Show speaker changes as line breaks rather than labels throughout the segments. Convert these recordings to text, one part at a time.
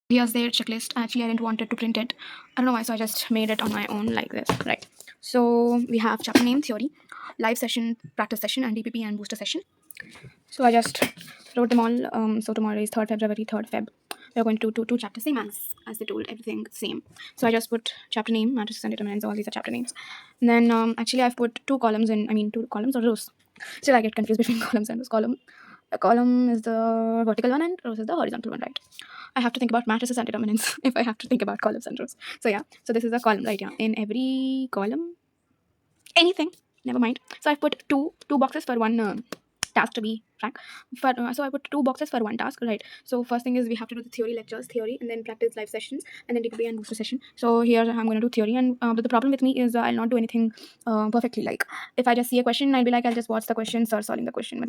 Here's their checklist. Actually, I didn't want it to print it. I don't know why, so I just made it on my own like this. Right. So we have chapter name, theory, live session, practice session, and DPP and booster session. So I just wrote them all. So tomorrow is 3rd February, 3rd Feb. We're going to do two chapters, same as they told, everything same. So I just put chapter name, matrices and determinants, all these are chapter names. And then actually I've put two columns in, two columns or rows. Still I get confused between columns and rows. A column is the vertical one and rows is the horizontal one, right? I have to think about matrices and determinants if I have to think about columns and rows. So yeah, so this is a column, right? Yeah, in every column, anything, never mind. So I put two boxes for one task, to be frank. So I put two boxes for one task, right? So first thing is we have to do the theory lectures, theory, and then practice live sessions, and then DPP and booster session. So here I'm going to do theory, and but the problem with me is I'll not do anything perfectly. Like if I just see a question, I'll be like, I'll just watch the question, start solving the question.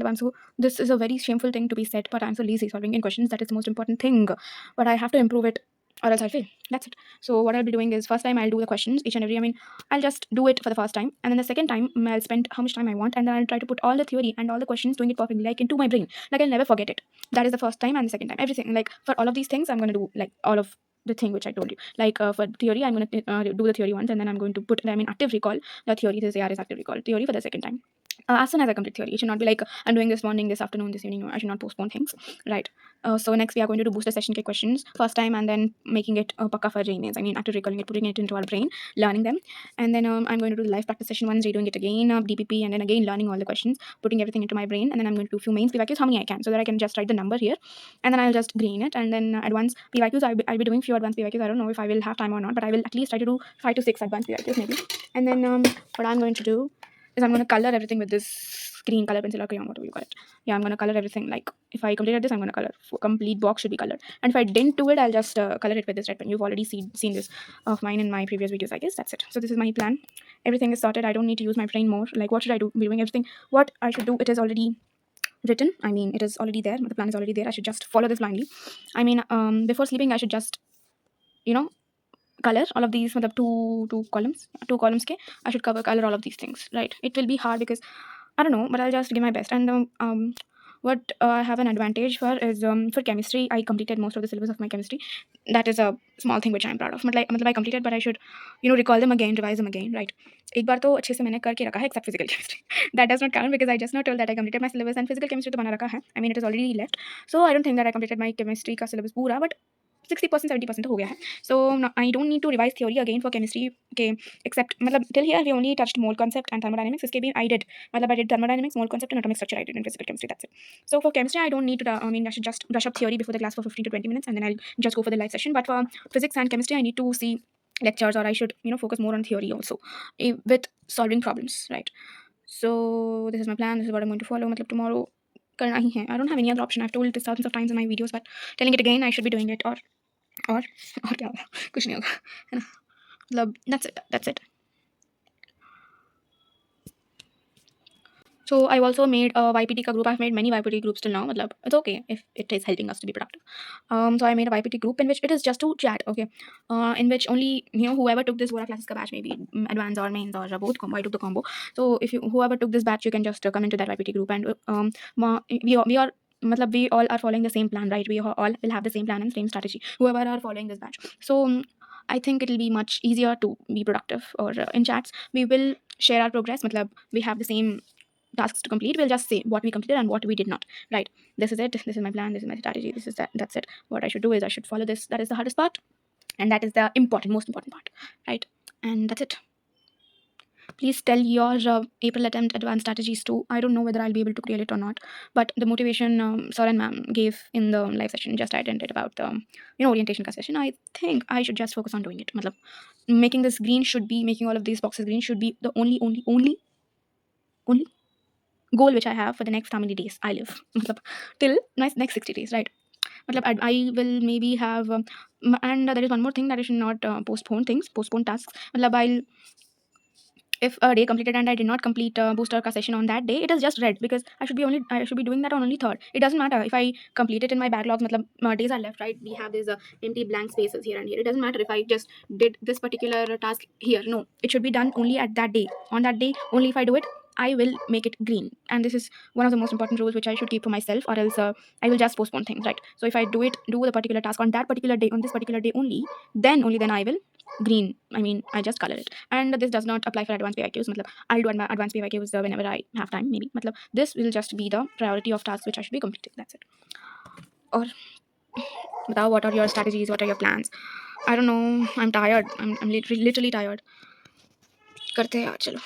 This is a very shameful thing to be said, but I'm so lazy solving in questions. That is the most important thing, but I have to improve it or else I'll fail. That's it. So what I'll be doing is first time I'll do the questions each and every. I'll just do it for the first time, and then the second time I'll spend how much time I want, and then I'll try to put all the theory and all the questions doing it perfectly, like into my brain. Like I'll never forget it. That is the first time, and the second time, everything. Like for all of these things, I'm gonna do like all of the thing which I told you. Like for theory, I'm gonna do the theory once, and then I'm going to put active recall the theory. This AR is active recall theory for the second time. As soon as I complete theory, it should not be like I'm doing this morning, this afternoon, this evening. No, I should not postpone things, right? So next we are going to do booster session K questions first time, and then making it pakka for JEE Mains. After recalling it, putting it into our brain, learning them, and then I'm going to do the live practice session once, redoing it again, DPP, and then again learning all the questions, putting everything into my brain, and then I'm going to do few mains PYQs, how many I can, so that I can just write the number here, and then I'll just green it, and then advanced PYQs, I'll be doing few advanced PYQs. I don't know if I will have time or not, but I will at least try to do 5 to 6 advanced PYQs maybe, and then what I'm going to do is I'm going to color everything with this green color pencil or crayon, whatever you call it. Yeah, I'm going to color everything. Like if I completed this, I'm going to color. Complete box should be colored. And if I didn't do it, I'll just color it with this red pen. You've already seen this of mine in my previous videos, I guess. That's it. So this is my plan. Everything is sorted. I don't need to use my brain more. Like what should I do? Be doing everything. What I should do, it is already written. It is already there. The plan is already there. I should just follow this blindly. Before sleeping, I should just, color all of these, two columns ke I should color all of these things, right? It will be hard because I don't know, but I'll just give my best. And what I have an advantage for is for chemistry, I completed most of the syllabus of my chemistry. That is a small thing which I'm proud of. I completed, but I should, recall them again, revise them again, right? एक बार तो अच्छे से मैंने करके रखा है, except physical chemistry. That does not count because I just not told that I completed my syllabus, and physical chemistry तो बना रखा है. It is already left. So I don't think that I completed my chemistry का syllabus पूरा, but 60% 70% तो हो गया है. So I don't need to revise theory again for chemistry. Okay, except till here we only touched mole concept and thermodynamics. इसके भी I did thermodynamics, mole concept, and atomic structure I did in physical chemistry. That's it. So for chemistry I don't need to I should just brush up theory before the class for 15 to 20 minutes, and then I'll just go for the live session. But for physics and chemistry I need to see lectures, or I should focus more on theory also, with solving problems, right? So this is my plan. This is what I'm going to follow. tomorrow करना ही है. I don't have any other option. I've told this thousands of times in my videos, but telling it again, I should be doing it. और क्या होगा, कुछ नहीं होगा, है ना? मतलब that's it. So I've also made a YPT ka group. I've made many YPT groups till now. It's okay if it is helping us to be productive. So I made a YPT group in which it is just to chat, okay? In which only whoever took this Vora classes ka batch, maybe advanced or mains or both combo. I took the combo. So if whoever took this batch, you can just come into that YPT group, and we all are following the same plan, right? We all will have the same plan and same strategy, whoever are following this batch. So I think it will be much easier to be productive. Or in chats we will share our progress. We have the same tasks to complete. We'll just say what we completed and what we did not, right? This is it. This is my plan. This is my strategy. This is that. That's it. What I should do is I should follow this. That is the hardest part, and that is the most important part, right? And that's it. Please tell your April attempt advanced strategies too. I don't know whether I'll be able to create it or not, but the motivation sir and ma'am gave in the live session, just I attended, about the orientation ka session, I think I should just focus on doing it. Making this green should be, making all of these boxes green should be the only goal which I have for the next how many days I live. Till next 60 days, right? I will maybe have and there is one more thing, that I should not postpone tasks. If a day completed and I did not complete booster ka session on that day, it is just red, because I should be doing that on only 3rd. It doesn't matter if I complete it in my backlogs. Days are left, right? We have these empty blank spaces here and here. It doesn't matter if I just did this particular task here. No, it should be done only at that day. On that day only, if I do it, I will make it green. And this is one of the most important rules which I should keep for myself, or else I will just postpone things, right? So if I do the particular task on that particular day, on this particular day only, then I will green, I mean I just color it. And this does not apply for advanced PYQs. Matlab, I'll do advanced PYQs whenever I have time, maybe. Matlab, this will just be the priority of tasks which I should be completing. That's it. Or बताओ, what are your strategies, what are your plans? I don't know, I'm tired. I'm literally tired. करते हैं यार, चलो.